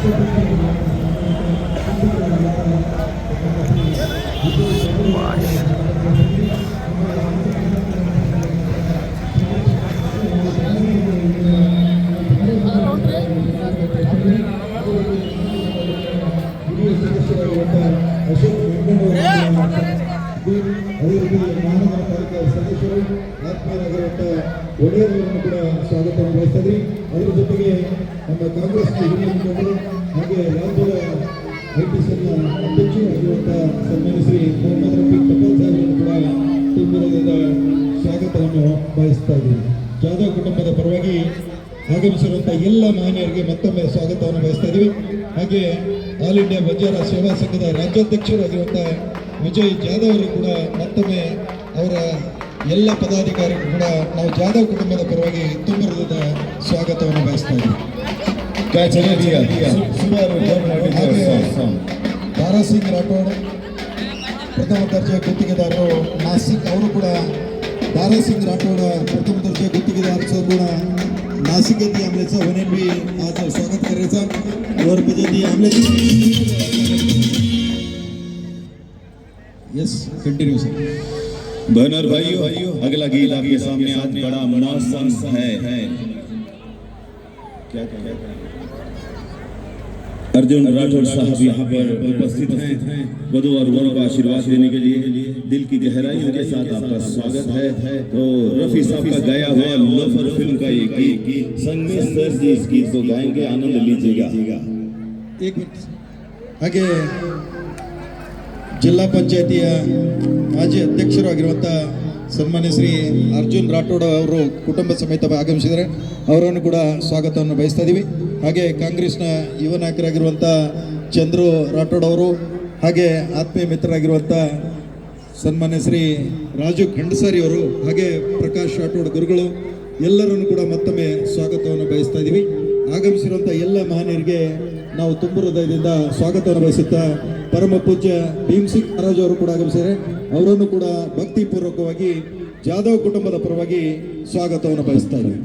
ಸದಸ್ಯರು ಆತ್ಮೀಯರಾಗಿರುವಂಥ ಒಡೆಯರನ್ನು ಕೂಡ ಸ್ವಾಗತವನ್ನು ಬಯಸ್ತಿದ್ರಿ. ಅದರ ಜೊತೆಗೆ ನಮ್ಮ ಕಾಂಗ್ರೆಸ್ನ ಹಿರಿಯ ಮುಖಂಡರು ಹಾಗೆ ರಾಜ್ಯದ ಐಟಿಸನ್ನ ಅಧ್ಯಕ್ಷರಾಗಿರುವಂಥ ಸನ್ಮಾನ್ಯ ಶ್ರೀ ಮೊಹಮ್ಮದ್ ರಫೀಕ್ ಪಟೇಲ್ ಸಾಹೇಬರನ್ನು ಕೂಡ ತುಂಬಿರದ ಸ್ವಾಗತವನ್ನು ಬಯಸ್ತಾ ಇದ್ದೀವಿ. ಜಾಧವ್ ಕುಟುಂಬದ ಪರವಾಗಿ ಆಗಮಿಸಿರುವಂಥ ಎಲ್ಲ ಮಹನೀಯರಿಗೆ ಮತ್ತೊಮ್ಮೆ ಸ್ವಾಗತವನ್ನು ಬಯಸ್ತಾ ಇದ್ದೀವಿ. ಹಾಗೆ ಆಲ್ ಇಂಡಿಯಾ ಬಂಜಾರ ಸೇವಾ ಸಂಘದ ರಾಜ್ಯಾಧ್ಯಕ್ಷರಾಗಿರುವಂಥ ವಿಜಯ್ ಜಾಧವ್ ಅವರು ಕೂಡ ಮತ್ತೊಮ್ಮೆ ಅವರ ಎಲ್ಲ ಪದಾಧಿಕಾರಿಗಳು ಕೂಡ ನಾವು ಜಾಧವ್ ಕುಟುಂಬದ ಪರವಾಗಿ ತುಂಬ ಹೃದಯದ ಸ್ವಾಗತವನ್ನು ಬಯಸ್ತಾ ಇದ್ದೀವಿ. ದಾರಾ ಸಿಂಗ್ ರಾಠೋಡ್ ಪ್ರಥಮ ದರ್ಜೆ ಗುತ್ತಿಗೆದಾರರು ನಾಸಿಕ್ ಅವರು ಕೂಡ दारा सिंह राठौड़ प्रथम दर्जे गुत्तेदार ಕೂಡ नासिक आमले उन्हें भी आज स्वागत कर रहे और बजती आमले यस कंटिन्यू सर। बहनों भाइयों अगला गीत आपके सामने आज बड़ा मौसम है। क्या अर्जुन राठौड़ साहब यहाँ पर उपस्थित हैं। वधू और वर का आशीर्वाद देने के लिए दिल की गहराइयों के साथ आपका स्वागत है। तो रफी साहब का गाया हुआ लोफर फिल्म का ये गीत संगमे सर जी इस गीत को गाएंगे, आनंद लीजिएगा। एक मिनट ಹಾಗೆ ಜಿಲ್ಲಾ ಪಂಚಾಯತಿಯ ಮಾಜಿ ಅಧ್ಯಕ್ಷರಾಗಿರುವಂಥ ಸನ್ಮಾನ್ಯ ಶ್ರೀ ಅರ್ಜುನ್ ರಾಠೋಡ್ ಅವರು ಕುಟುಂಬ ಸಮೇತ ಆಗಮಿಸಿದರೆ ಅವರನ್ನು ಕೂಡ ಸ್ವಾಗತವನ್ನು ಬಯಸ್ತಾ ಇದ್ದೀವಿ. ಹಾಗೆ ಕಾಂಗ್ರೆಸ್ನ ಯುವ ನಾಯಕರಾಗಿರುವಂಥ ಚಂದ್ರು ರಾಠೋಡ್ ಅವರು ಹಾಗೆ ಆತ್ಮೀಯ ಮಿತ್ರರಾಗಿರುವಂಥ ಸನ್ಮಾನ್ಯ ಶ್ರೀ ರಾಜು ಖಂಡಸಾರಿ ಅವರು ಹಾಗೆ ಪ್ರಕಾಶ್ ರಾಠೋಡ್ ಗುರುಗಳು ಎಲ್ಲರನ್ನು ಕೂಡ ಮತ್ತೊಮ್ಮೆ ಸ್ವಾಗತವನ್ನು ಬಯಸ್ತಾ ಇದ್ದೀವಿ. ಆಗಮಿಸಿರುವಂಥ ಎಲ್ಲ ಮಹನೀಯರಿಗೆ ನಾವು ತುಂಬ ಹೃದಯದಿಂದ ಸ್ವಾಗತವನ್ನು ಬಯಸುತ್ತಾ ಪರಮ ಪೂಜ್ಯ ಭೀಮ್ ಸಿಂಗ್ ಮಹಾರಾಜ್ ಅವರು ಕೂಡ ಆಗಮಿಸಿದರೆ ಅವರನ್ನು ಕೂಡ ಭಕ್ತಿಪೂರ್ವಕವಾಗಿ ಜಾಧವ್ ಕುಟುಂಬದ ಪರವಾಗಿ ಸ್ವಾಗತವನ್ನು ಬಯಸ್ತಾ ಇದ್ದೀವಿ.